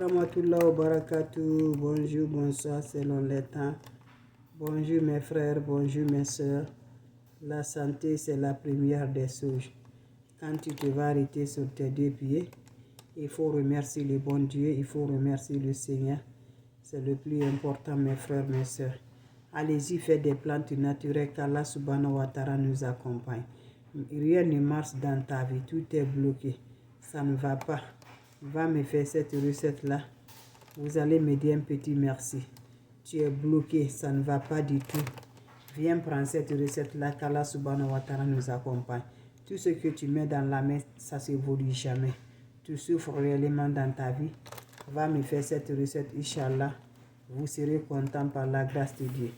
Rahmatullah wa barakatuh. Bonjour, bonsoir selon les temps. Bonjour mes frères, bonjour mes soeurs. La santé, c'est la première des choses. Quand tu te vas arrêter sur tes deux pieds, il faut remercier le bon Dieu, il faut remercier le Seigneur. C'est le plus important, mes frères, mes soeurs. Allez-y, faites des plantes naturelles qu'Allah subhanahu wa ta'ala nous accompagne. Rien ne marche dans ta vie, tout est bloqué. Ça ne va pas. Va me faire cette recette-là. Vous allez me dire un petit merci. Tu es bloqué, ça ne va pas du tout. Viens prendre cette recette-là, qu'Allah subhanahu wa ta'ala nous accompagne. Tout ce que tu mets dans la main, ça ne s'évolue jamais. Tu souffres réellement dans ta vie. Va me faire cette recette, Inch'Allah. Vous serez content par la grâce de Dieu.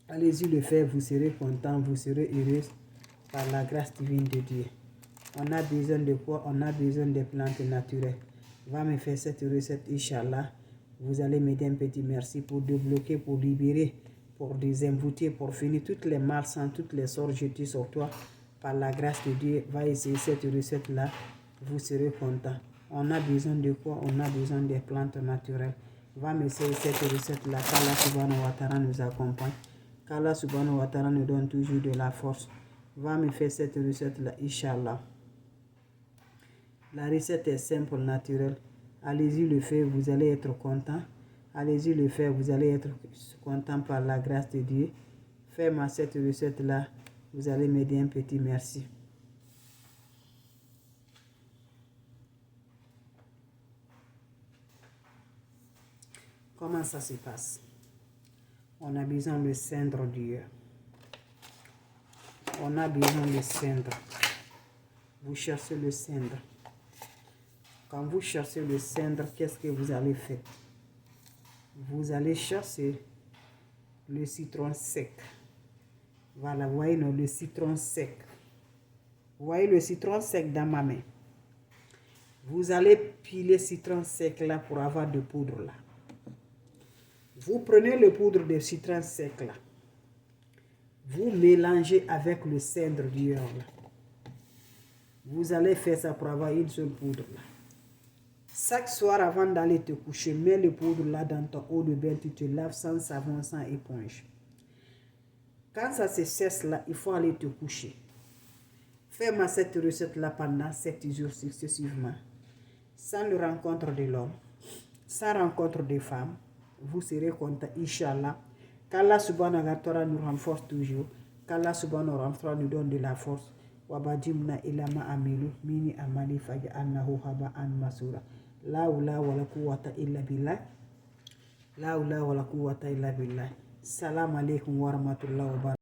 Allez-y le faire, vous serez content, vous serez heureux par la grâce divine de Dieu. On a besoin de quoi? On a besoin de plantes naturelles. Va me faire cette recette, Inch'Allah. Vous allez m'aider un petit merci pour débloquer, pour libérer, pour désenvoûter, pour finir toutes les malsains, toutes les sorts jetées sur toi. Par la grâce de Dieu, va essayer cette recette-là. Vous serez content. On a besoin de quoi? On a besoin des plantes naturelles. Va me essayer cette recette-là. Qu'Allah subhanahu wa ta'ala nous accompagne. Qu'Allah subhanahu wa ta'ala nous donne toujours de la force. Va me faire cette recette-là, Inch'Allah. La recette est simple, naturelle. Allez-y le faire, vous allez être content. Allez-y le faire, vous allez être content par la grâce de Dieu. Fais-moi cette recette-là, vous allez m'aider un petit merci. Comment ça se passe? On a besoin de cendre Dieu. On a besoin de cendre. Vous cherchez le cendre. Quand vous cherchez le cendre, qu'est-ce que vous allez faire? Vous allez chercher le citron sec. Voilà, vous voyez le citron sec. Vous voyez le citron sec dans ma main. Vous allez piler le citron sec là pour avoir de poudre là. Vous prenez le poudre de citron sec là. Vous mélangez avec le cendre d'hier là. Vous allez faire ça pour avoir une seule poudre là. Chaque soir avant d'aller te coucher, mets le poudre là dans ton eau de bain, tu te laves sans savon, sans éponge. Quand ça se cesse là, il faut aller te coucher. Fais-moi cette recette là pendant 7 jours successivement. Sans le rencontre de l'homme, sans rencontre des femmes, vous serez content, Inch'Allah. Qu'Allah subhanahu wa ta'ala nous renforce toujours. Qu'Allah subhanahu wa ta'ala nous donne de la force. Wabadimna ilama amilu mini amali faja annahu haba an masura. La ula wala quwwata illa billah. La ula wala quwwata illa billah. Salam alaikum wa rahmatullahi wa barakatuh.